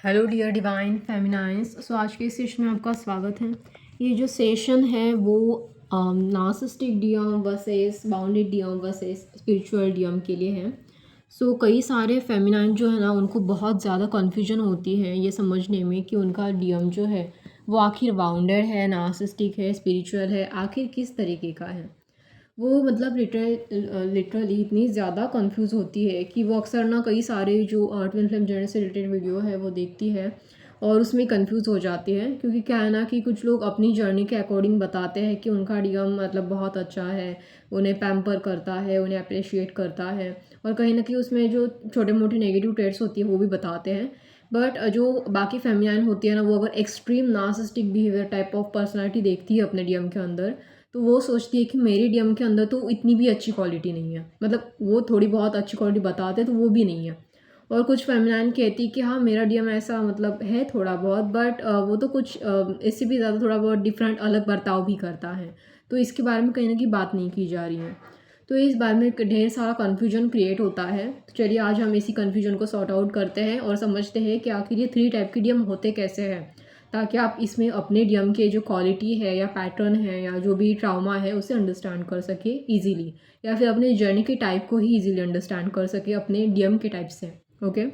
Hello dear divine feminines. So आज के इस सेशन में आपका स्वागत है। ये जो सेशन है वो narcissistic DM versus bounded DM versus spiritual DM के लिए है। सो कई सारे फेमिनाइन जो है ना उनको बहुत ज़्यादा कन्फ्यूजन होती है ये समझने में कि उनका डीएम जो है वो आखिर बाउंडेड है, नार्सिसिस्टिक है, स्पिरिचुअल है, आखिर किस तरीके का है। वो मतलब लिटरली इतनी ज़्यादा कंफ्यूज होती है कि वो अक्सर ना कई सारे जो ट्विन फ्लेम जर्नी से रिलेटेड वीडियो है वो देखती है और उसमें कंफ्यूज हो जाती है, क्योंकि क्या है ना कि कुछ लोग अपनी जर्नी के अकॉर्डिंग बताते हैं कि उनका डीएम मतलब बहुत अच्छा है, उन्हें पैम्पर करता है, उन्हें अप्रिशिएट करता है, और कहीं ना कहीं उसमें जो छोटे मोटे नेगेटिव ट्रेड्स होती है वो भी बताते हैं। बट जो बाकी फेमिनाइन होती है ना वो अगर extreme narcissistic behaviour type of personality देखती है अपने डीएम के अंदर, तो वो सोचती है कि मेरे डीएम के अंदर तो इतनी भी अच्छी क्वालिटी नहीं है, मतलब वो थोड़ी बहुत अच्छी क्वालिटी बताते हैं तो वो भी नहीं है। और कुछ फेमिनाइन कहती कि हाँ मेरा डीएम ऐसा मतलब है थोड़ा बहुत, बट वो तो कुछ इससे भी ज़्यादा थोड़ा बहुत डिफरेंट अलग बर्ताव भी करता है, तो इसके बारे में कहीं ना कहीं बात नहीं की जा रही है। तो इस बारे में ढेर सारा कन्फ्यूजन क्रिएट होता है। तो चलिए आज हम इसी कन्फ्यूजन को सॉर्ट आउट करते हैं और समझते हैं कि आखिर ये 3 टाइप के डीएम होते कैसे हैं, ताकि आप इसमें अपने डीएम के जो क्वालिटी है या पैटर्न है या जो भी ट्रामा है उसे अंडरस्टैंड कर सके इजीली, या फिर अपने जर्नी के टाइप को ही इजीली अंडरस्टैंड कर सके अपने डीएम के टाइप से। ओके,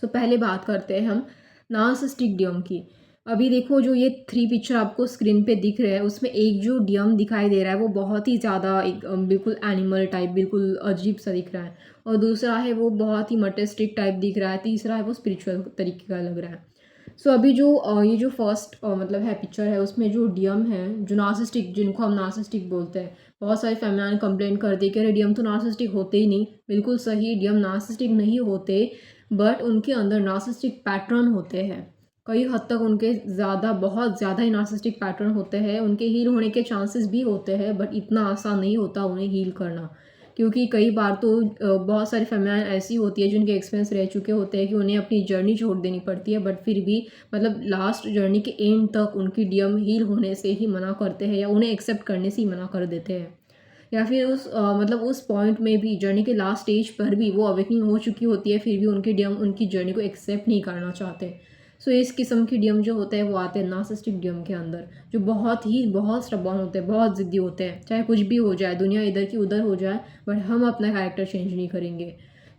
सो पहले बात करते हैं हम नार्सिसिस्टिक डीएम की। अभी देखो जो ये 3 पिक्चर आपको स्क्रीन पे दिख रहे हैं उसमें एक जो डीएम दिखाई दे रहा है वो बहुत ही ज़्यादा एक बिल्कुल एनिमल टाइप, बिल्कुल अजीब सा दिख रहा है, और दूसरा है वो बहुत ही मटेस्टिक टाइप दिख रहा है, तीसरा है वो स्पिरिचुअल तरीके का लग रहा है। सो अभी जो ये जो फर्स्ट मतलब है पिक्चर है उसमें जो डीएम है जो नार्सिसिस्टिक, जिनको हम नार्सिसिस्टिक बोलते हैं, बहुत सारे फेमिनाइन कंप्लेंट करते हैं कि अरे डीएम तो नार्सिसिस्टिक होते ही नहीं। बिल्कुल सही, डीएम नार्सिसिस्टिक नहीं होते, बट उनके अंदर नार्सिसिस्टिक पैटर्न होते हैं। कई हद तक उनके ज़्यादा, बहुत ज़्यादा ही नार्सिसिस्टिक पैटर्न होते हैं। उनके हील होने के चांसेस भी होते हैं, बट इतना आसान नहीं होता उन्हें हील करना, क्योंकि कई बार तो बहुत सारी फेमिनाइन ऐसी होती है जिनके एक्सपीरियंस रह चुके होते हैं कि उन्हें अपनी जर्नी छोड़ देनी पड़ती है, बट फिर भी मतलब लास्ट जर्नी के एंड तक उनकी डीएम हील होने से ही मना करते हैं या उन्हें एक्सेप्ट करने से ही मना कर देते हैं, या फिर उस मतलब उस पॉइंट में भी जर्नी के लास्ट स्टेज पर भी वो अवेकनिंग हो चुकी होती है, फिर भी उनके डीएम उनकी जर्नी को एक्सेप्ट नहीं करना चाहते। सो इस किस्म के डीएम जो होते हैं वो आते हैं नार्सिसिस्टिक डीएम के अंदर, जो बहुत स्टबॉर्न होते हैं, बहुत ज़िद्दी होते हैं, चाहे कुछ भी हो जाए, दुनिया इधर की उधर हो जाए, बट हम अपना कैरेक्टर चेंज नहीं करेंगे।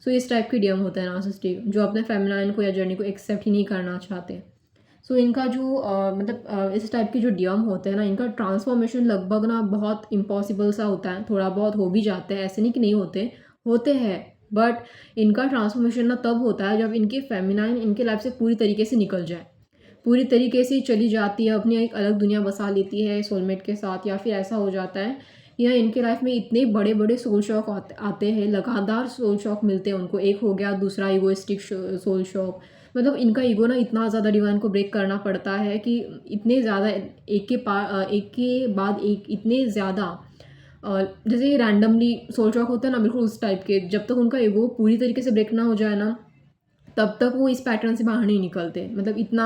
सो इस टाइप के डीएम होता है नार्सिसिस्टिक, जो अपने फेमिनाइन को या जर्नी को एक्सेप्ट ही नहीं करना चाहते। सो इनका जो मतलब इस टाइप के जो डीएम होते हैं ना, इनका ट्रांसफॉर्मेशन लगभग ना बहुत इम्पॉसिबल सा होता है। थोड़ा बहुत हो भी जाते हैं, ऐसे नहीं कि नहीं होते, होते हैं, बट इनका ट्रांसफॉर्मेशन ना तब होता है जब इनकी फेमिनाइन इनके लाइफ से पूरी तरीके से निकल जाए, पूरी तरीके से चली जाती है, अपनी एक अलग दुनिया बसा लेती है सोलमेट के साथ, या फिर ऐसा हो जाता है या इनके लाइफ में इतने बड़े बड़े सोल शॉक आते हैं, लगातार सोल शॉक मिलते हैं उनको। एक हो गया, दूसरा ईगोइस्टिक सोल शॉक, मतलब इनका ईगो ना इतना ज़्यादा डिवाइन को ब्रेक करना पड़ता है कि इतने ज़्यादा एक के बाद एक इतने ज़्यादा जैसे रैंडमली सोल शॉक होता है ना, बिल्कुल उस टाइप के, जब तक उनका ईगो पूरी तरीके से ब्रेक ना हो जाए ना तब तक वो इस पैटर्न से बाहर नहीं निकलते। मतलब इतना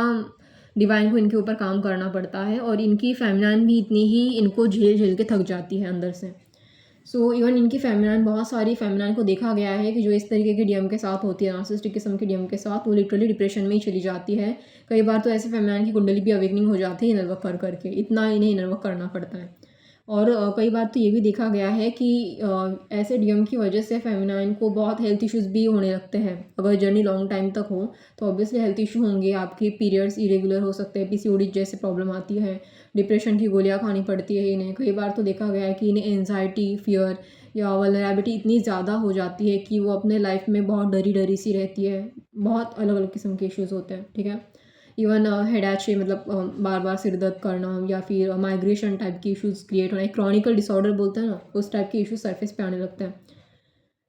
डिवाइन को इनके ऊपर काम करना पड़ता है, और इनकी फेमिनाइन भी इतनी ही इनको झेल झेल के थक जाती है अंदर से। सो इवन इनकी फेमिनाइन, बहुत सारी फेमिनाइन को देखा गया है कि जो इस तरीके के डीएम के साथ होती है, नार्सिसिस्टिक किस्म के डीएम के साथ, वो लिटरली डिप्रेशन में ही चली जाती है। कई बार तो ऐसे फेमिनाइन की कुंडली भी अवेकनिंग हो जाती है इनर वर्क कर करके, इतना इन्हें इनर वर्क करना पड़ता है। और कई बार तो ये भी देखा गया है कि ऐसे डीएम की वजह से फेमिनाइन को बहुत हेल्थ इश्यूज़ भी होने लगते हैं। अगर जर्नी लॉन्ग टाइम तक हो तो ऑब्वियसली हेल्थ इशू होंगे, आपके पीरियड्स इरेगुलर हो सकते हैं, पीसीओडी जैसे प्रॉब्लम आती है, डिप्रेशन की गोलियां खानी पड़ती है इन्हें। कई बार तो देखा गया है कि इन्हें एनजाइटी, फियर या वल्नरेबिलिटी इतनी ज़्यादा हो जाती है कि वो अपने लाइफ में बहुत डरी डरी सी रहती है। बहुत अलग अलग किस्म के इश्यूज़ होते हैं, ठीक है। इवन हेडाचे, मतलब बार बार सिर दर्द करना, या फिर माइग्रेशन टाइप की इश्यूज़ क्रिएट होना, एक क्रॉनिकल डिसऑर्डर बोलते हैं ना, उस टाइप के इश्यूज सरफेस पे आने लगते हैं।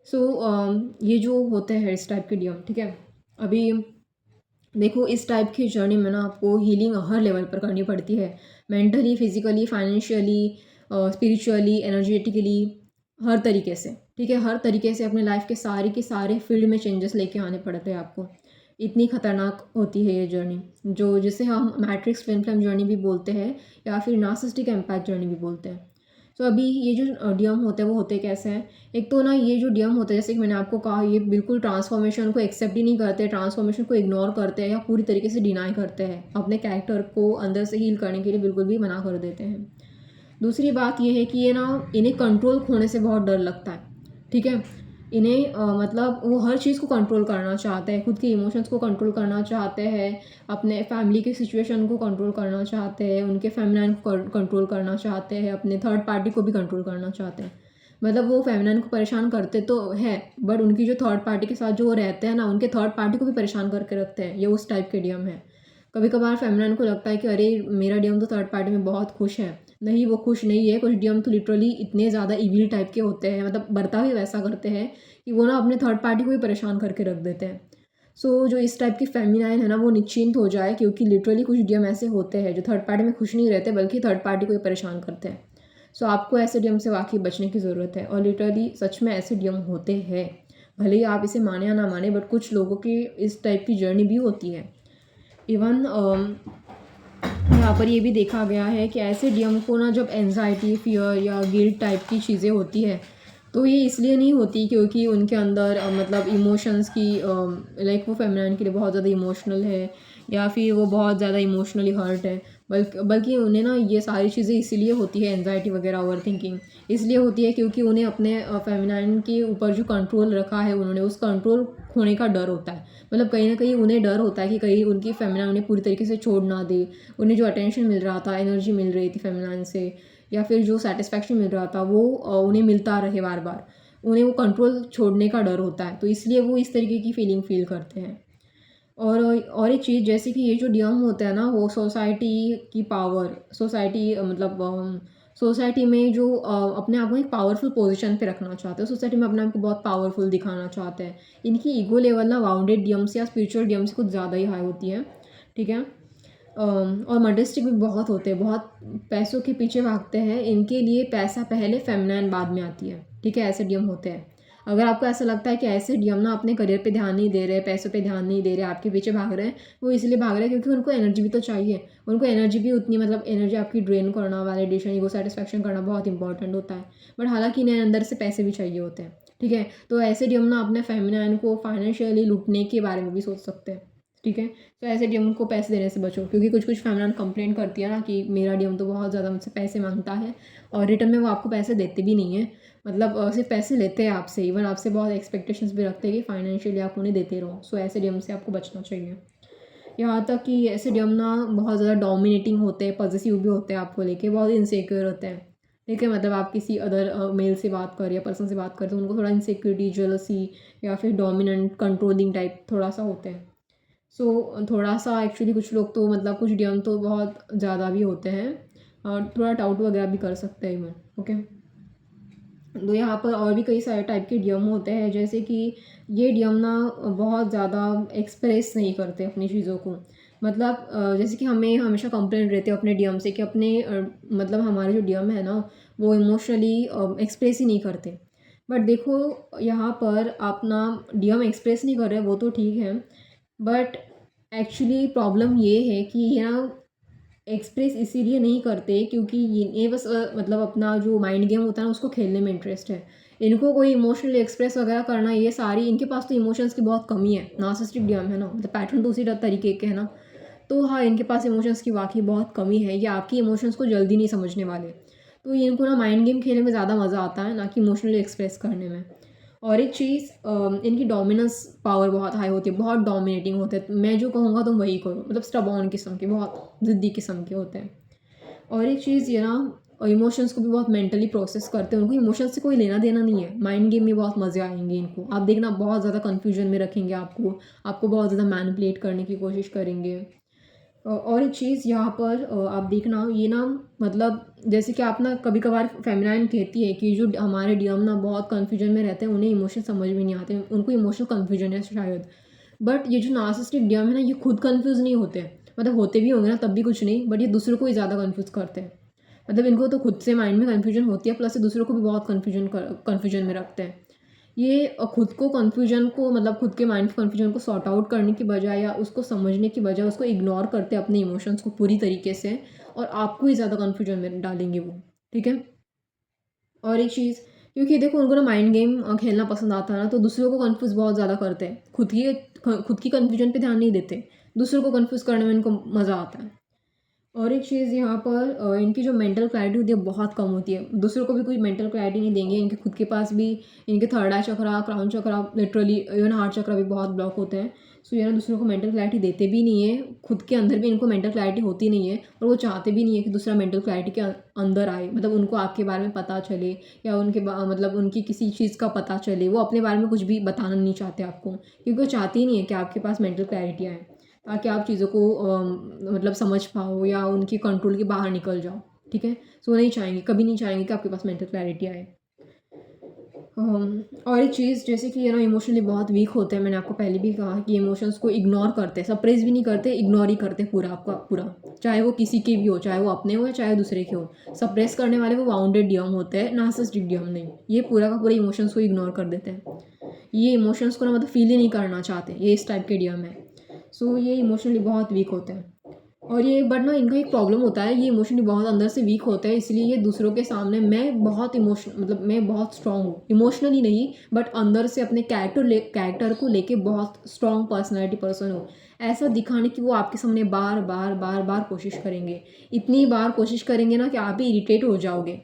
सो ये जो होते हैं इस टाइप के डीएम, ठीक है। अभी देखो इस टाइप की जर्नी में ना आपको हीलिंग हर लेवल पर करनी पड़ती है, mentally, physically, financially, spiritually, energetically, हर तरीके से, ठीक है। हर तरीके से अपने लाइफ के सारे फील्ड में चेंजेस लेके आने पड़ते हैं आपको। इतनी खतरनाक होती है ये जर्नी, जो जिसे हम मैट्रिक्स ट्विन फ्लेम जर्नी भी बोलते हैं, या फिर नार्सिसिस्टिक एम्पैक्ट जर्नी भी बोलते हैं। तो अभी ये जो डीएम होते हैं वो होते कैसे हैं, एक तो ना ये जो डीएम होते हैं जैसे कि मैंने आपको कहा ये बिल्कुल ट्रांसफॉर्मेशन को एक्सेप्ट ही नहीं करते, ट्रांसफॉर्मेशन को इग्नोर करते हैं या पूरी तरीके से डिनाई करते हैं, अपने कैरेक्टर को अंदर से हील करने के लिए बिल्कुल भी मना कर देते हैं। दूसरी बात ये है कि ये ना इन्हें कंट्रोल खोने से बहुत डर लगता है, ठीक है। इन्हें मतलब वो हर चीज़ को कंट्रोल करना चाहते हैं, खुद के इमोशंस को कंट्रोल करना चाहते हैं, अपने फैमिली की सिचुएशन को कंट्रोल करना चाहते हैं, उनके फेमिनाइन को कंट्रोल करना चाहते हैं, अपने थर्ड पार्टी को भी कंट्रोल करना चाहते हैं। मतलब वो फेमिनाइन को परेशान करते तो है, बट उनकी जो थर्ड पार्टी के साथ जो वो रहते हैं ना, उनके थर्ड पार्टी को भी परेशान करके रखते हैं। ये उस टाइप के डीएम है। कभी कभार फेमिनाइन को लगता है कि अरे मेरा डीएम तो थर्ड पार्टी में बहुत खुश है, नहीं वो खुश नहीं है। कुछ डीएम तो लिटरली इतने ज़्यादा इविल टाइप के होते हैं, मतलब बर्ताव ही वैसा करते हैं कि वो ना अपने थर्ड पार्टी को भी परेशान करके रख देते हैं। सो जो इस टाइप की फेमिनाइन है ना वो निश्चिंत हो जाए, क्योंकि लिटरली कुछ डीएम ऐसे होते हैं जो थर्ड पार्टी में खुश नहीं रहते बल्कि थर्ड पार्टी को ही परेशान करते हैं। सो आपको ऐसे डीएम से वाकई बचने की ज़रूरत है, और लिटरली सच में ऐसे डीएम होते हैं। भले ही आप इसे माने या ना माने, बट कुछ लोगों की इस टाइप की जर्नी भी होती है। इवन यहाँ पर ये भी देखा गया है कि ऐसे डीएम को ना जब एंजाइटी, फियर या गिल्ट टाइप की चीज़ें होती है तो ये इसलिए नहीं होती क्योंकि उनके अंदर मतलब इमोशंस की लाइक वो फेमिनाइन के लिए बहुत ज़्यादा इमोशनल है या फिर वो बहुत ज़्यादा इमोशनली हर्ट है, बल्कि उन्हें ना ये सारी चीज़ें इसीलिए होती है, एंजाइटी वगैरह ओवर थिंकिंग इसलिए होती है क्योंकि उन्हें अपने फेमिनाइन के ऊपर जो कंट्रोल रखा है उन्होंने, उस कंट्रोल खोने का डर होता है। मतलब कहीं ना कहीं उन्हें डर होता है कि कहीं उनकी फेमिनाइन उन्हें पूरी तरीके से छोड़ ना दे, उन्हें जो अटेंशन मिल रहा था, एनर्जी मिल रही थी फेमिनाइन से, या फिर जो सेटिस्फैक्शन मिल रहा था वो उन्हें मिलता रहे बार बार, उन्हें वो कंट्रोल छोड़ने का डर होता है, तो इसलिए वो इस तरीके की फीलिंग फील करते हैं। और एक चीज़ जैसे कि ये जो डीएम होता है ना वो सोसाइटी की पावर, सोसाइटी मतलब सोसाइटी में जो अपने आप को एक पावरफुल पोजीशन पे रखना चाहते हैं, सोसाइटी में अपने आप को बहुत पावरफुल दिखाना चाहते हैं। इनकी ईगो लेवल ना वाउंडेड डीएम से या स्पिरिचुअल डीएम से कुछ ज़्यादा ही हाई होती है, ठीक है। और मॉडर्निस्टिक भी बहुत होते हैं, बहुत पैसों के पीछे भागते हैं, इनके लिए पैसा पहले, फेमिनाइन बाद में आती है, ठीक है। ऐसे डीएम होते हैं। अगर आपको ऐसा लगता है कि ऐसे डीएम ना अपने करियर पे ध्यान नहीं दे रहे, पैसों पे ध्यान नहीं दे रहे, आपके पीछे भाग रहे हैं, वो इसलिए भाग रहे हैं क्योंकि उनको एनर्जी भी तो चाहिए। उनको एनर्जी भी उतनी, मतलब एनर्जी आपकी ड्रेन करना, वैलिडेशन, ईगो सेटिस्फैक्शन करना बहुत इंपॉर्टेंट होता है, बट हालांकि इन्हें अंदर से पैसे भी चाहिए होते हैं, ठीक है। तो ऐसे डीएम ना अपने फेमिनाइन को फाइनेंशियली लूटने के बारे में भी सोच सकते हैं, ठीक है। तो ऐसे डीएम को पैसे देने से बचो, क्योंकि कुछ कुछ फेमिनाइन कंप्लेंट करती है ना कि मेरा डीएम तो बहुत ज़्यादा मुझसे पैसे मांगता है और रिटर्न में वो आपको पैसे देते भी नहीं है, मतलब सिर्फ पैसे लेते हैं आपसे, इवन आपसे बहुत एक्सपेक्टेशंस भी रखते हैं कि फाइनेंशियली आप उन्हें देते रहो। सो ऐसे डीएम से आपको बचना चाहिए। यहाँ तक कि ऐसे डीएम ना बहुत ज़्यादा डोमिनेटिंग होते हैं, पॉजिटिव भी होते हैं, आपको लेके बहुत इनसिक्योर होते हैं, ठीक है। मतलब आप किसी अदर मेल से बात कर या पर्सन से बात करते हो, उनको थोड़ा इनसिक्योरिटी, जेलसी या फिर डोमिनेंट, कंट्रोलिंग टाइप थोड़ा सा होते हैं। सो थोड़ा सा एक्चुअली कुछ लोग तो मतलब कुछ डीएम तो बहुत ज़्यादा भी होते हैं और थोड़ा डाउट वगैरह भी कर सकते हैं इवन, ओके। तो यहाँ पर और भी कई सारे टाइप के डीएम होते हैं, जैसे कि ये डीएम ना बहुत ज़्यादा एक्सप्रेस नहीं करते अपनी चीज़ों को, मतलब जैसे कि हमें हमेशा कंप्लेंट रहती है अपने डीएम से कि अपने मतलब हमारे जो डीएम है ना वो इमोशनली एक्सप्रेस ही नहीं करते। बट देखो यहाँ पर अपना डीएम एक्सप्रेस नहीं कर रहे वो तो ठीक है, बट एक्चुअली प्रॉब्लम ये है कि ये ना एक्सप्रेस इसीलिए नहीं करते क्योंकि ये बस मतलब अपना जो माइंड गेम होता है ना उसको खेलने में इंटरेस्ट है। इनको कोई इमोशनली एक्सप्रेस वगैरह करना, ये सारी इनके पास तो इमोशंस की बहुत कमी है, नार्सिसिस्टिक डीएम है ना, मतलब पैटर्न तो उसी तरीके के है ना। तो हाँ, इनके पास इमोशंस की वाकई बहुत कमी है, ये आपकी इमोशंस को जल्दी नहीं समझने वाले। तो ये इनको ना माइंड गेम खेलने में ज़्यादा मज़ा आता है, ना कि इमोशनली एक्सप्रेस करने में। और एक चीज़ इनकी डोमिनेंस पावर बहुत हाई होती है, बहुत डोमिनेटिंग होते हैं, मैं जो कहूँगा तुम वही करो, मतलब स्टबॉर्न किस्म के, बहुत ज़िद्दी किस्म के होते हैं। और एक चीज़ ये ना इमोशंस को भी बहुत मेंटली प्रोसेस करते हैं, उनको इमोशंस से कोई लेना देना नहीं है। माइंड गेम में बहुत मज़े आएंगे इनको, आप देखना बहुत ज़्यादा कन्फ्यूजन में रखेंगे आपको, आपको बहुत ज़्यादा मैनिपुलेट करने की कोशिश करेंगे। और एक चीज़ यहाँ पर आप देखना ये ना, मतलब जैसे कि आप ना कभी कभार फेमिनाइन कहती है कि जो हमारे डीएम ना बहुत कन्फ्यूजन में रहते हैं, उन्हें इमोशन समझ में नहीं आते, उनको इमोशनल कन्फ्यूजन है शायद। बट ये जो नार्सिसिस्टिक डीएम है ना ये खुद कन्फ्यूज़ नहीं होते हैं, मतलब होते भी होंगे ना तब भी कुछ नहीं, बट ये दूसरों को ही ज़्यादा कन्फ्यूज़ करते हैं। मतलब इनको तो खुद से माइंड में कन्फ्यूजन होती है, प्लस ये दूसरों को भी बहुत कन्फ्यूजन में रखते हैं। ये खुद को कन्फ्यूजन को, मतलब खुद के माइंड के कन्फ्यूजन को सॉर्ट आउट करने की बजाय या उसको समझने की बजाय उसको इग्नोर करते हैं अपने इमोशंस को पूरी तरीके से, और आपको ही ज़्यादा कन्फ्यूजन में डालेंगे वो, ठीक है। और एक चीज़, क्योंकि देखो उनको ना माइंड गेम खेलना पसंद आता है ना, तो दूसरों को कन्फ्यूज़ बहुत ज़्यादा करते हैं। खुद की कन्फ्यूजन पे ध्यान नहीं देते, दूसरों को कन्फ्यूज़ करने में इनको मज़ा आता है। और एक चीज़ यहाँ पर इनकी जो मेंटल क्लैरिटी होती है बहुत कम होती है, दूसरों को भी कोई मेंटल क्लैरिटी नहीं देंगे। इनके खुद के पास भी इनके थर्ड आई चक्रा, क्राउन चक्रा, लिटरली इवन हार्ट चक्रा भी बहुत ब्लॉक होते हैं। सो ये ना दूसरों को मेंटल क्लैरिटी देते भी नहीं है, खुद के अंदर भी इनको मेंटल क्लैरिटी होती नहीं है, और वो चाहते भी नहीं है कि दूसरा मेंटल क्लैरिटी के अंदर आए, मतलब उनको आपके बारे में पता चले, या मतलब उनकी किसी चीज़ का पता चले। वो अपने बारे में कुछ भी बताना नहीं चाहते आपको, क्योंकि वो चाहते ही नहीं है कि आपके पास मेंटल क्लैरिटी आए, ताकि आप चीज़ों को मतलब समझ पाओ या उनके कंट्रोल के बाहर निकल जाओ। ठीक है, सो नहीं चाहेंगे, कभी नहीं चाहेंगे कि आपके पास मेंटल क्लैरिटी आए। और एक चीज़, जैसे कि इमोशनली बहुत वीक होते हैं, मैंने आपको पहले भी कहा कि इमोशंस को इग्नोर करते हैं, सप्रेस भी नहीं करते, इग्नोर ही करते पूरा आपका पूरा, चाहे वो किसी के भी हो, चाहे वो अपने हो या चाहे दूसरे के हो। सप्रेस करने वाले वो वाउंडेड डियम होते हैं, नार्सिसिस्टिक डियम नहीं। ये पूरा का पूरा इमोशंस को इग्नोर कर देते हैं, ये इमोशंस को ना मतलब फील ही नहीं करना चाहते, ये इस टाइप के डियम है। सो ये इमोशनली बहुत वीक होते हैं। और ये बट ना इनका एक प्रॉब्लम होता है, ये इमोशनली बहुत अंदर से वीक होता है, इसलिए ये दूसरों के सामने मैं बहुत मतलब मैं बहुत स्ट्रांग हूँ, इमोशनली नहीं बट अंदर से अपने कैरेक्टर को लेके बहुत स्ट्रांग पर्सनैलिटी पर्सन हूँ, ऐसा दिखाने की वो आपके सामने बार बार बार बार कोशिश करेंगे। इतनी बार कोशिश करेंगे ना कि आप ही इरिटेट हो जाओगे।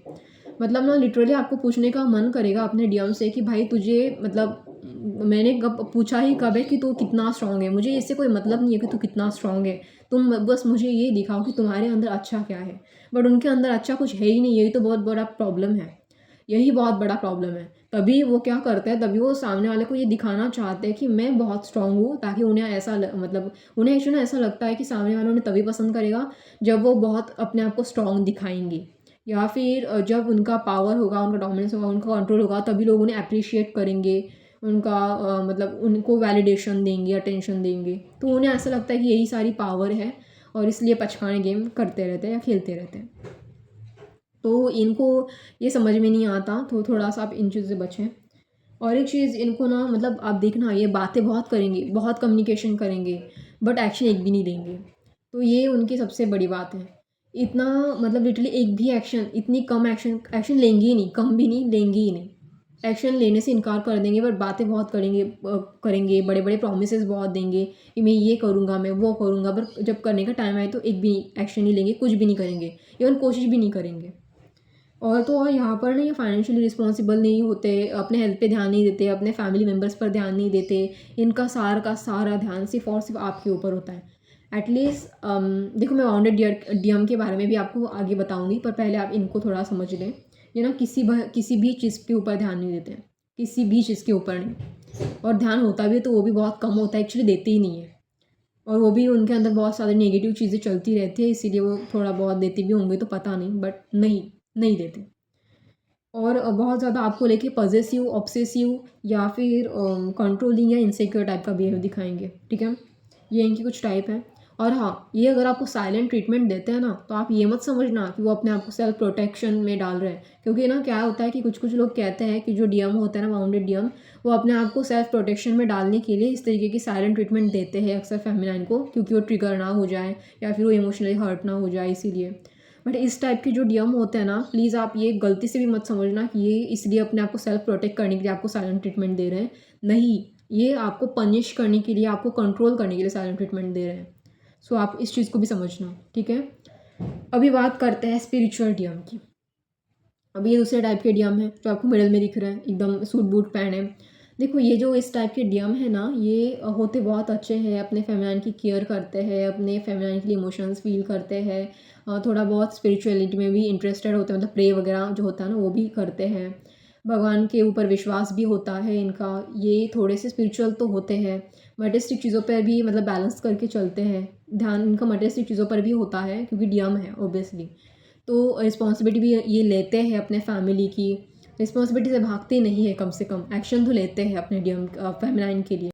मतलब ना लिटरली आपको पूछने का मन करेगा अपने डीएम से कि भाई तुझे मतलब मैंने कब पूछा ही कब है कि तू कितना स्ट्रांग है, मुझे इससे कोई मतलब नहीं है कि तू कितना स्ट्रांग है, तुम बस मुझे ये दिखाओ कि तुम्हारे अंदर अच्छा क्या है। बट उनके अंदर अच्छा कुछ है ही नहीं, यही तो बहुत बड़ा प्रॉब्लम है, यही बहुत बड़ा प्रॉब्लम है। तभी वो क्या करते हैं, तभी वो सामने वाले को ये दिखाना चाहते हैं कि मैं बहुत स्ट्रांग हूँ, ताकि उन्हें ऐसा मतलब उन्हें एक्चुअली ऐसा लगता है कि सामने वाला उन्हें तभी पसंद करेगा जब वो बहुत अपने आप को स्ट्रांग दिखाएंगे, या फिर जब उनका पावर होगा, उनका डोमिनेंस होगा, उनका कंट्रोल होगा, तभी लोग उन्हें अप्रिशिएट करेंगे, उनका मतलब उनको वैलिडेशन देंगे, अटेंशन देंगे। तो उन्हें ऐसा लगता है कि यही सारी पावर है, और इसलिए पचकाने गेम करते रहते हैं या खेलते रहते हैं। तो इनको ये समझ में नहीं आता, तो थोड़ा सा आप इन चीज़ों से बचें। और एक चीज़, इनको ना मतलब आप देखना, ये बातें बहुत करेंगे, बहुत कम्युनिकेशन करेंगे, बट एक्शन एक भी नहीं देंगे। तो ये उनकी सबसे बड़ी बात है। इतना मतलब लिटरली एक भी एक्शन, इतनी कम एक्शन लेंगे ही नहीं, कम भी नहीं, लेंगे ही नहीं। एक्शन लेने से इनकार कर देंगे, बट बातें बहुत करेंगे, बड़े बड़े प्रोमिसेस बहुत देंगे कि मैं ये करूँगा, मैं वो करूँगा, बट जब करने का टाइम आए तो एक भी एक्शन नहीं लेंगे, कुछ भी नहीं करेंगे, इवन कोशिश भी नहीं करेंगे। और तो और यहाँ पर ना ये फाइनेंशियली रिस्पॉन्सिबल नहीं होते, अपने हेल्थ पे ध्यान नहीं देते, अपने फैमिली मेम्बर्स पर ध्यान नहीं देते, इनका सारा का सारा ध्यान सिर्फ और सिर्फ आपके ऊपर होता है। एटलीस्ट देखो, मैं वाउंडेड डीएम के बारे में भी आपको आगे बताऊंगी, पर पहले आप इनको थोड़ा समझ लें। ये ना किसी भी चीज़ के ऊपर ध्यान नहीं देते, किसी भी चीज़ के ऊपर नहीं, और ध्यान होता भी है तो वो भी बहुत कम होता है, एक्चुअली देते ही नहीं है। और वो भी उनके अंदर बहुत सारी नेगेटिव चीज़ें चलती रहती है, इसीलिए वो थोड़ा बहुत देते भी होंगे तो पता नहीं, बट नहीं देते। और बहुत ज़्यादा आपको लेके पॉसेसिव, ऑब्सेसिव, या फिर कंट्रोलिंग या इनसिक्योर टाइप का बिहेव दिखाएंगे। ठीक है, ये इनकी कुछ टाइप है। और हाँ, ये अगर आपको साइलेंट ट्रीटमेंट देते हैं ना, तो आप ये मत समझना कि वो अपने आप को सेल्फ प्रोटेक्शन में डाल रहे हैं, क्योंकि ना क्या होता है कि कुछ कुछ लोग कहते हैं कि जो डीएम होता है ना, वाउंडेड डीएम, वो अपने आप को सेल्फ प्रोटेक्शन में डालने के लिए इस तरीके की साइलेंट ट्रीटमेंट देते हैं अक्सर फेमिनाइन को, क्योंकि वो ट्रिगर ना हो जाए या फिर वो इमोशनली हर्ट ना हो जाए, इसीलिए। बट इस टाइप के जो डीएम होते हैं ना, प्लीज़ आप ये गलती से भी मत समझना कि ये इसलिए अपने आप को सेल्फ प्रोटेक्ट करने के लिए आपको साइलेंट ट्रीटमेंट दे रहे हैं। नहीं, ये आपको पनिश करने के लिए, आपको कंट्रोल करने के लिए साइलेंट ट्रीटमेंट दे रहे हैं। सो आप इस चीज़ को भी समझना। ठीक है, अभी बात करते हैं स्पिरिचुअल डीएम की। अभी ये दूसरे टाइप के डीएम है जो आपको मिडल में दिख रहे हैं, एकदम सूट बूट पहने। देखो, ये जो इस टाइप के डीएम है ना, ये होते बहुत अच्छे हैं, अपने फेमिनाइन की केयर करते हैं, अपने फेमिनाइन के लिए इमोशंस फील करते हैं, थोड़ा बहुत स्पिरिचुअलिटी में भी इंटरेस्टेड होते हैं, मतलब प्रे वगैरह जो होता है ना वो भी करते हैं, भगवान के ऊपर विश्वास भी होता है इनका, ये थोड़े से स्पिरिचुअल तो होते हैं, मटेरियलिस्टिक चीज़ों पर भी मतलब बैलेंस करके चलते हैं, ध्यान इनका मटेरियलिस्टिक चीज़ों पर भी होता है क्योंकि डीएम है ऑब्वियसली। तो रिस्पॉन्सिबिलिटी भी ये लेते हैं अपने फैमिली की, रिस्पॉन्सिबिलिटी से भागते नहीं है, कम से कम एक्शन तो लेते हैं अपने डीएम फेमिनाइन के लिए।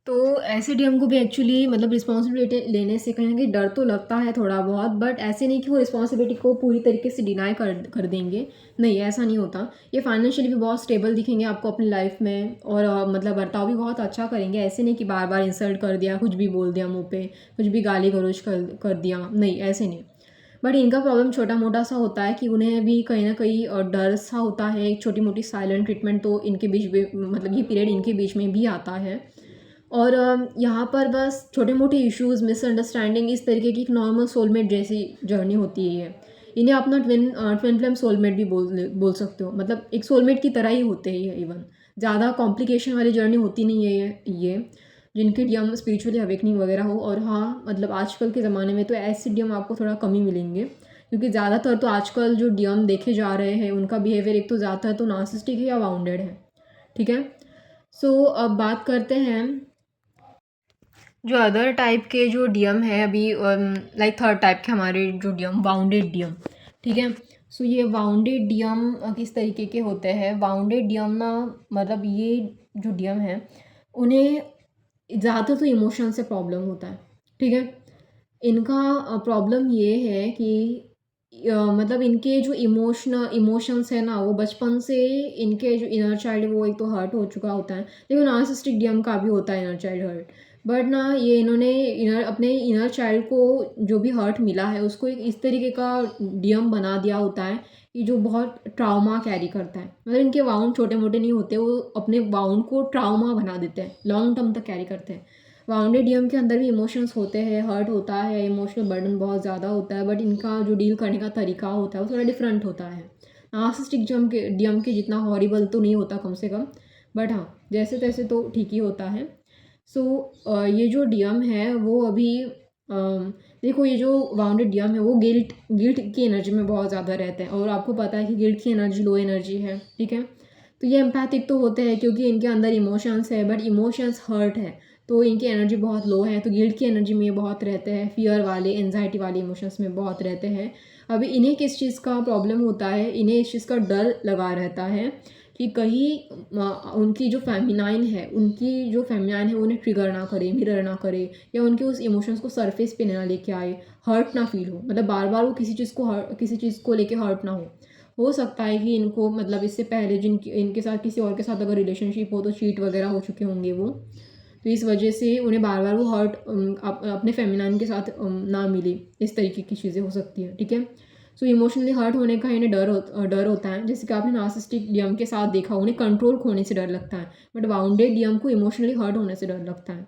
तो ऐसे डीएम को भी एक्चुअली मतलब रिस्पॉन्सिबिलिटी लेने से कहीं ना कहीं डर तो लगता है थोड़ा बहुत, बट ऐसे नहीं कि वो रिस्पॉन्सिबिलिटी को पूरी तरीके से डिनाई कर देंगे, नहीं ऐसा नहीं होता। ये फाइनेंशियली भी बहुत स्टेबल दिखेंगे आपको अपनी लाइफ में, और मतलब बर्ताव भी बहुत अच्छा करेंगे, ऐसे नहीं कि बार बार इंसल्ट कर दिया, कुछ भी बोल दिया मुँह पे, कुछ भी गाली गलौज कर दिया, नहीं ऐसे नहीं। बट इनका प्रॉब्लम छोटा मोटा सा होता है कि उन्हें भी कहीं ना कहीं डर सा होता है, एक छोटी मोटी साइलेंट ट्रीटमेंट तो इनके बीच में, मतलब ये पीरियड इनके बीच में भी आता है। और यहाँ पर बस छोटे मोटे इश्यूज़, मिसअंडरस्टैंडिंग, इस तरीके की एक नॉर्मल सोलमेट जैसी जर्नी होती है ये। इन्हें अपना ट्विन फ्लेम सोलमेट भी बोल सकते हो, मतलब एक सोलमेट की तरह ही होते हैं ये। इवन ज़्यादा कॉम्प्लिकेशन वाली जर्नी होती नहीं है ये जिनके डीएम स्पिरिचुअली अवेकनिंग वगैरह हो। और हाँ, मतलब आजकल के ज़माने में तो ऐसे डीएम आपको थोड़ा कम ही मिलेंगे, क्योंकि ज़्यादातर तो आजकल जो डीएम देखे जा रहे हैं उनका बिहेवियर एक तो ज़्यादातर तो नार्सिसिस्टिक है या बाउंडेड है। ठीक है, सो अब बात करते हैं जो अदर टाइप के जो डीएम है अभी, लाइक थर्ड टाइप के हमारे जो डीएम, बाउंडेड डीएम। ठीक है, सो ये बाउंडेड डीएम किस तरीके के होते हैं? बाउंडेड डीएम ना, मतलब ये जो डीएम है उन्हें ज़्यादातर तो इमोशन से प्रॉब्लम होता है। ठीक है, इनका प्रॉब्लम ये है कि मतलब इनके जो इमोशंस है ना, वो बचपन से इनके जो इनर चाइल्ड है वो एक तो हर्ट हो चुका होता है। देखो नार्सिसिस्टिक डीएम का भी होता है इनर चाइल्ड हर्ट, बट ना ये इन्होंने अपने इनर चाइल्ड को जो भी हर्ट मिला है उसको एक इस तरीके का डीएम बना दिया होता है कि जो बहुत ट्राउमा कैरी करता है। मतलब इनके वाउंड छोटे मोटे नहीं होते, वो अपने वाउंड को ट्राउमा बना देते हैं, लॉन्ग टर्म तक कैरी करते हैं। बाउंडेड डीएम के अंदर भी इमोशंस होते हैं, हर्ट होता है, इमोशनल बर्डन बहुत ज़्यादा होता है, बट इनका जो डील करने का तरीका होता है वो थोड़ा डिफरेंट होता है। नार्सिसिस्टिक डीएम के जितना हॉरिबल तो नहीं होता कम से कम, बट हाँ जैसे तैसे तो ठीक ही होता है। सो ये जो डीएम है वो अभी देखो, ये जो बाउंडेड डीएम है वो गिल्ट की एनर्जी में बहुत ज़्यादा रहते हैं, और आपको पता है कि गिल्ट की एनर्जी लो एनर्जी है। ठीक है, तो ये एम्पैथिक तो होते हैं क्योंकि इनके अंदर इमोशंस है, बट इमोशंस हर्ट है तो इनकी एनर्जी बहुत लो है, तो गिल्ट की एनर्जी में ये बहुत रहते हैं, फियर वाले, एनजाइटी वाले इमोशंस में बहुत रहते हैं। अभी इन्हें किस चीज़ का प्रॉब्लम होता है? इन्हें इस चीज़ का डर लगा रहता है कि कहीं उनकी जो फेमिनाइन है उन्हें ट्रिगर ना करे, मिरर ना करे, या उनके उस इमोशंस को सरफेस पे ना लेके आए, हर्ट ना फील हो, मतलब बार बार वो किसी चीज़ को लेके हर्ट ना हो सकता है कि इनको, मतलब इससे पहले इनके साथ किसी और के साथ अगर रिलेशनशिप हो तो चीट वगैरह हो चुके होंगे वो, तो इस वजह से उन्हें बार बार वो हर्ट अपने फेमिनाइन के साथ ना मिले, इस तरीके की चीज़ें हो सकती हैं। ठीक है, सो इमोशनली हर्ट होने का इन्हें डर होता है, जैसे कि आपने नार्सिसिस्टिक डीएम के साथ देखा, उन्हें कंट्रोल खोने से डर लगता है, बट बाउंडेड डीएम को इमोशनली हर्ट होने से डर लगता है।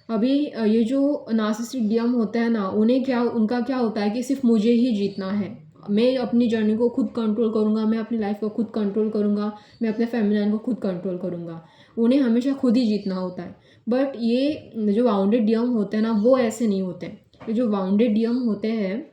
अभी ये जो नार्सिसिस्टिक डीएम होता है ना, उनका क्या होता है कि सिर्फ मुझे ही जीतना है, मैं अपनी जर्नी को खुद कंट्रोल करूँगा, मैं अपनी लाइफ को खुद कंट्रोल करूँगा, मैं अपने फेमिनाइन को खुद कंट्रोल करूँगा, उन्हें हमेशा खुद ही जीतना होता है। बट ये जो बाउंडेड डीएम होते हैं ना, वो ऐसे नहीं होते। ये जो बाउंडेड डीएम होते हैं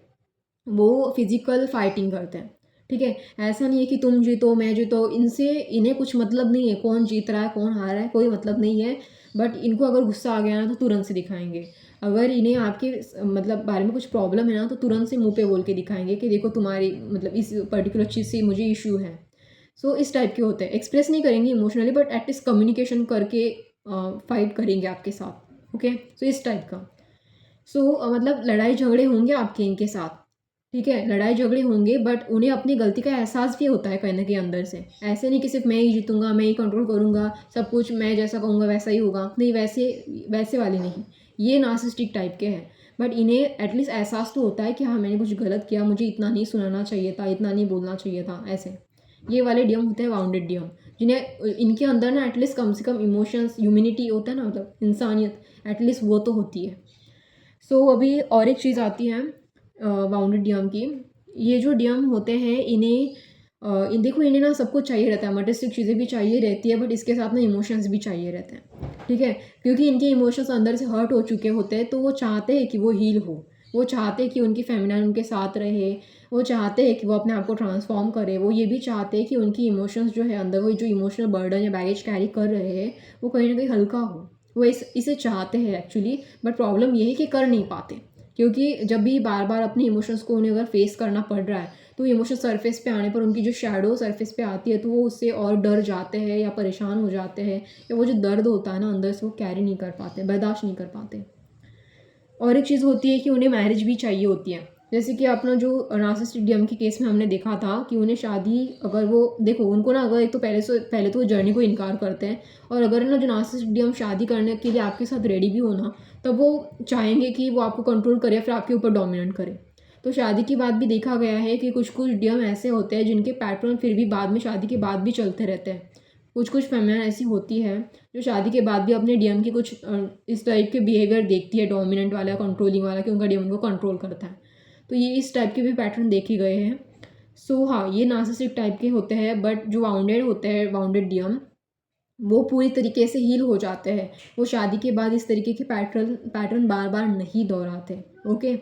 वो फिजिकल फाइटिंग करते हैं। ठीक है, ऐसा नहीं है कि तुम जीतो मैं जीतो, इन्हें कुछ मतलब नहीं है कौन जीत रहा है कौन हार रहा है, कोई मतलब नहीं है। बट इनको अगर गुस्सा आ गया ना तो तुरंत से दिखाएंगे, अगर इन्हें आपके मतलब बारे में कुछ प्रॉब्लम है ना तो तुरंत से मुंह पे बोल के दिखाएंगे कि देखो तुम्हारी मतलब इस पर्टिकुलर चीज़ से मुझे इशू है। सो इस टाइप के होते हैं, एक्सप्रेस नहीं करेंगे इमोशनली, बट एटलीस्ट कम्युनिकेशन करके फाइट करेंगे आपके साथ। ओके, सो इस टाइप का। सो मतलब लड़ाई झगड़े होंगे आपके इनके साथ। ठीक है, लड़ाई झगड़े होंगे, बट उन्हें अपनी गलती का एहसास भी होता है कहीं ना कहीं अंदर से। ऐसे नहीं कि सिर्फ मैं ही जीतूंगा, मैं ही कंट्रोल करूंगा, सब कुछ मैं जैसा कहूँगा वैसा ही होगा, नहीं, वैसे वाले नहीं, ये नार्सिसिस्टिक टाइप के हैं। बट इन्हें एटलीस्ट एहसास तो होता है कि हाँ मैंने कुछ गलत किया, मुझे इतना नहीं सुनाना चाहिए था, इतना नहीं बोलना चाहिए था, ऐसे। ये वाले डीएम होते हैं बाउंडेड डीएम, जिन्हें इनके अंदर ना एटलीस्ट कम से कम इमोशंस, ह्यूमैनिटी होता है ना, मतलब इंसानियत, एटलीस्ट वो तो होती है। सो अभी और एक चीज़ आती है बाउंडेड डीएम की। ये जो डीएम होते हैं देखो इन्हें ना सब कुछ चाहिए रहता है, मटेरियलिस्टिक चीज़ें भी चाहिए रहती है, बट इसके साथ ना इमोशंस भी चाहिए रहते हैं। ठीक है, क्योंकि इनके इमोशंस अंदर से हर्ट हो चुके होते हैं, तो वो चाहते हैं कि वो हील हो, वो चाहते हैं कि उनकी फेमिनाइन उनके साथ रहे, वो चाहते हैं कि वो अपने आप को ट्रांसफॉर्म करे, वो ये भी चाहते हैं कि उनकी इमोशंस जो है अंदर, वो जो इमोशनल बर्डन या बैगेज कैरी कर रहे हैं वो कहीं ना कहीं हल्का हो, वो इसे चाहते हैं एक्चुअली। बट प्रॉब्लम ये है कि कर नहीं पाते, क्योंकि जब भी बार बार अपने इमोशंस को उन्हें अगर फेस करना पड़ रहा है तो इमोशन सरफेस पे आने पर उनकी जो शैडो सरफेस पे आती है तो वो उससे और डर जाते हैं या परेशान हो जाते हैं, या वो जो दर्द होता है ना अंदर से वो कैरी नहीं कर पाते, बर्दाश्त नहीं कर पाते। और एक चीज़ होती है कि उन्हें मैरिज भी चाहिए होती है, जैसे कि अपना जो नार्सिसिस्टिक डीएम के केस में हमने देखा था कि उन्हें शादी, अगर वो देखो उनको ना, अगर एक तो पहले तो वो जर्नी को इनकार करते हैं, और अगर ना जो नार्सिसिस्टिक डीएम शादी करने के लिए आपके साथ रेडी भी होना, तब वो चाहेंगे कि वो आपको कंट्रोल करे, फिर आपके ऊपर डोमिनेट करे। तो शादी के बाद भी देखा गया है कि कुछ कुछ डीएम ऐसे होते हैं जिनके पैटर्न फिर भी बाद में शादी के बाद भी चलते रहते हैं। कुछ कुछ फेमिनाइन ऐसी होती है जो शादी के बाद भी अपने डीएम की कुछ इस टाइप के बिहेवियर देखती है, डोमिनेंट वाला, कंट्रोलिंग वाला, कि उनका डीएम उनको कंट्रोल करता है। तो ये इस टाइप के भी पैटर्न देखे गए हैं। सो हाँ, ये नार्सिसिस्टिक टाइप के होते हैं, बट जो वाउंडेड होते हैं, वाउंडेड डीएम, वो पूरी तरीके से हील हो जाते हैं। वो शादी के बाद इस तरीके के पैटर्न बार बार नहीं दोहराते। ओके,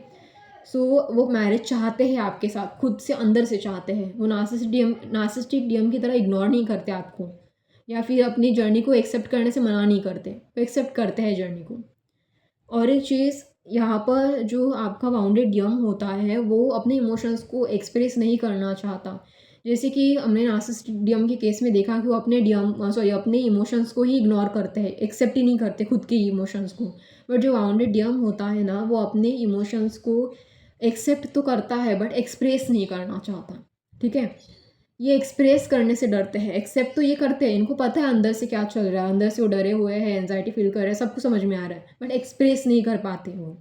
सो वो मैरिज चाहते हैं आपके साथ, खुद से अंदर से चाहते हैं। वो नार्सिसिस्टिक डीएम की तरह इग्नोर नहीं करते आपको, या फिर अपनी जर्नी को एक्सेप्ट करने से मना नहीं करते, वो एक्सेप्ट करते हैं जर्नी को। और एक चीज़ यहाँ पर, जो आपका वाउंडेड डीएम होता है वो अपने इमोशंस को एक्सप्रेस नहीं करना चाहता। जैसे कि हमने नार्सिसिस्टिक डीएम के केस में देखा कि वो अपने इमोशंस को ही इग्नोर करते हैं, एक्सेप्ट ही नहीं करते खुद के इमोशंस को। बट जो वाउंडेड डीएम होता है ना, वो अपने इमोशंस को एक्सेप्ट तो करता है बट एक्सप्रेस नहीं करना चाहता। ठीक है, ये एक्सप्रेस करने से डरते हैं। एक्सेप्ट तो ये करते हैं, इनको पता है अंदर से क्या चल रहा है, अंदर से वो डरे हुए हैं, एंजाइटी फील कर रहे हैं, सबको समझ में आ रहा है, बट एक्सप्रेस नहीं कर पाते वो।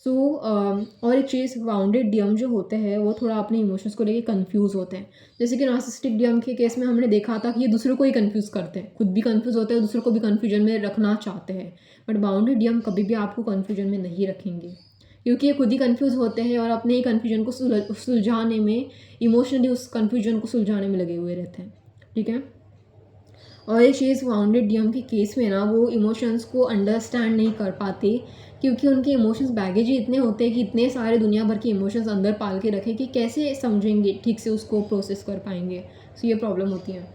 सो और एक चीज़, वाउंडेड डीएम जो होते हैं वो थोड़ा अपने इमोशंस को लेके कंफ्यूज होते हैं। जैसे कि नार्सिसिस्टिक डीएम के केस में हमने देखा था कि ये दूसरों को ही कंफ्यूज करते हैं, खुद भी कंफ्यूज होते हैं, दूसरों को भी कंफ्यूजन में रखना चाहते हैं। बट वाउंडेड डीएम कभी भी आपको कंफ्यूजन में नहीं रखेंगे, क्योंकि ये खुद ही कंफ्यूज होते हैं और अपने ही कन्फ्यूजन को सुलझाने में, इमोशनली उस कन्फ्यूजन को सुलझाने में लगे हुए रहते हैं। ठीक है, और ये चीज़ वाउंडेड डीएम के केस में ना, वो इमोशंस को अंडरस्टैंड नहीं कर पाते, क्योंकि उनके इमोशंस बैगेज ही इतने होते हैं कि इतने सारे दुनिया भर के इमोशंस अंदर पाल के रखे कि कैसे समझेंगे, ठीक से उसको प्रोसेस कर पाएंगे। सो ये प्रॉब्लम होती है।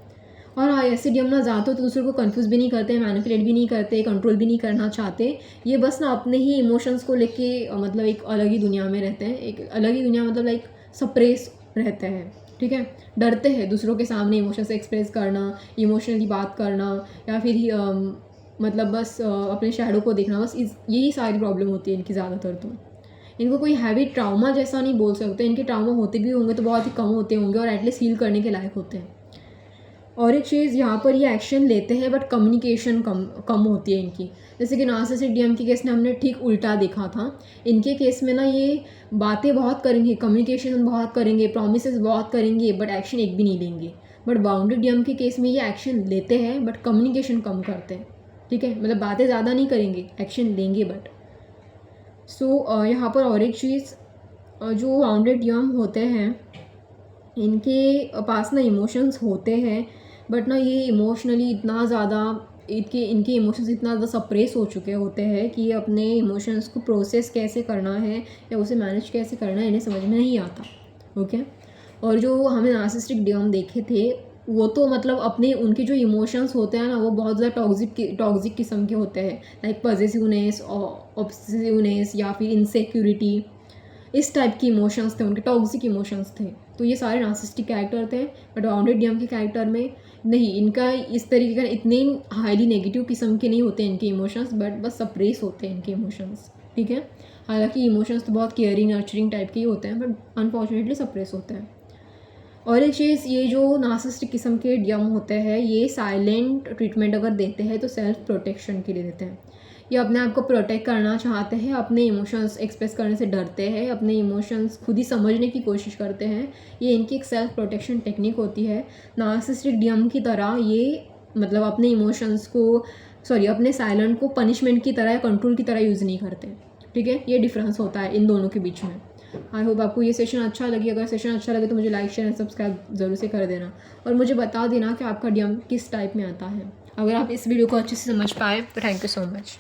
और हाँ, ऐसे डीएम ना ज़्यादा तो दूसरों को कंफ्यूज भी नहीं करते, मैनिपुलेट भी नहीं करते, कंट्रोल भी नहीं करना चाहते। ये बस ना अपने ही इमोशंस को लेके मतलब एक अलग ही दुनिया में रहते हैं, एक अलग ही दुनिया, मतलब लाइक सप्रेस रहते हैं। ठीक है, डरते हैं दूसरों के सामने इमोशंस एक्सप्रेस करना, इमोशनली बात करना, या फिर मतलब बस अपने शैडो को देखना, बस यही सारी प्रॉब्लम होती है इनकी ज़्यादातर। तो इनको कोई हैवी ट्राउमा जैसा नहीं बोल सकते, इनके ट्राउमा होते भी होंगे तो बहुत ही कम होते होंगे और एटलीस्ट हील करने के लायक होते हैं। और एक चीज़, यहाँ पर ये एक्शन लेते हैं बट कम्युनिकेशन कम होती है इनकी। जैसे कि नार्सिसिस्टिक डीएम के केस में हमने ठीक उल्टा देखा था। इनके केस में ना ये बातें बहुत करेंगे, कम्युनिकेशन बहुत करेंगे, प्रॉमिसेस बहुत करेंगे, बट एक्शन एक भी नहीं लेंगे। बट बाउंडेड डीएम के केस में ये एक्शन लेते हैं बट कम्युनिकेशन कम करते हैं। ठीक है, मतलब बातें ज़्यादा नहीं करेंगे, एक्शन लेंगे बट। सो यहाँ पर और एक चीज़, जो बाउंडेड डीएम होते हैं, इनके पास ना इमोशंस होते हैं, बट ना ये इमोशनली इतना ज़्यादा, इनके इमोशंस इतना ज़्यादा सप्रेस हो चुके होते हैं कि अपने इमोशंस को प्रोसेस कैसे करना है या उसे मैनेज कैसे करना है इन्हें समझ में नहीं आता। ओके, और जो हमें नार्सिसिस्टिक डीएम देखे थे, वो तो मतलब अपने, उनके जो इमोशंस होते हैं ना, वो बहुत ज़्यादा टॉक्सिक किस्म के होते हैं, लाइक पॉजेसिवनेस, ऑब्सेसिवनेस, या फिर इनसिक्योरिटी, इस टाइप के इमोशंस थे उनके, टॉक्सिक इमोशंस थे। तो ये सारे नार्सिसिस्टिक कैरेक्टर थे। बट बाउंडेड डीएम के कैरेक्टर में नहीं, इनका इस तरीके का इतने हाईली नेगेटिव किस्म के नहीं होते इनके इमोशंस, बट बस सप्रेस होते हैं इनके इमोशंस। ठीक है, हालांकि इमोशंस तो बहुत केयरिंग, नर्चरिंग टाइप के ही होते हैं, बट अनफॉर्चुनेटली सप्रेस होते हैं। और एक चीज़, ये जो नार्सिसिस्टिक किस्म के डीएम होते हैं, ये साइलेंट ट्रीटमेंट अगर देते हैं तो सेल्फ प्रोटेक्शन के लिए देते हैं। ये अपने आप को प्रोटेक्ट करना चाहते हैं, अपने इमोशंस एक्सप्रेस करने से डरते हैं, अपने इमोशंस खुद ही समझने की कोशिश करते हैं। ये इनकी एक सेल्फ प्रोटेक्शन टेक्निक होती है। नार्सिसिस्टिक डीएम की तरह ये मतलब अपने इमोशंस को, अपने साइलेंट को पनिशमेंट की तरह या कंट्रोल की तरह यूज़ नहीं करते। ठीक है, ये डिफरेंस होता है इन दोनों के बीच में। आई होप आपको ये सेशन अच्छा लगे। अगर सेशन अच्छा लगे तो मुझे लाइक, शेयर एंड सब्सक्राइब ज़रूर से कर देना, और मुझे बता देना कि आपका डीएम किस टाइप में आता है। अगर आप इस वीडियो को अच्छे से समझ पाए तो थैंक यू सो मच।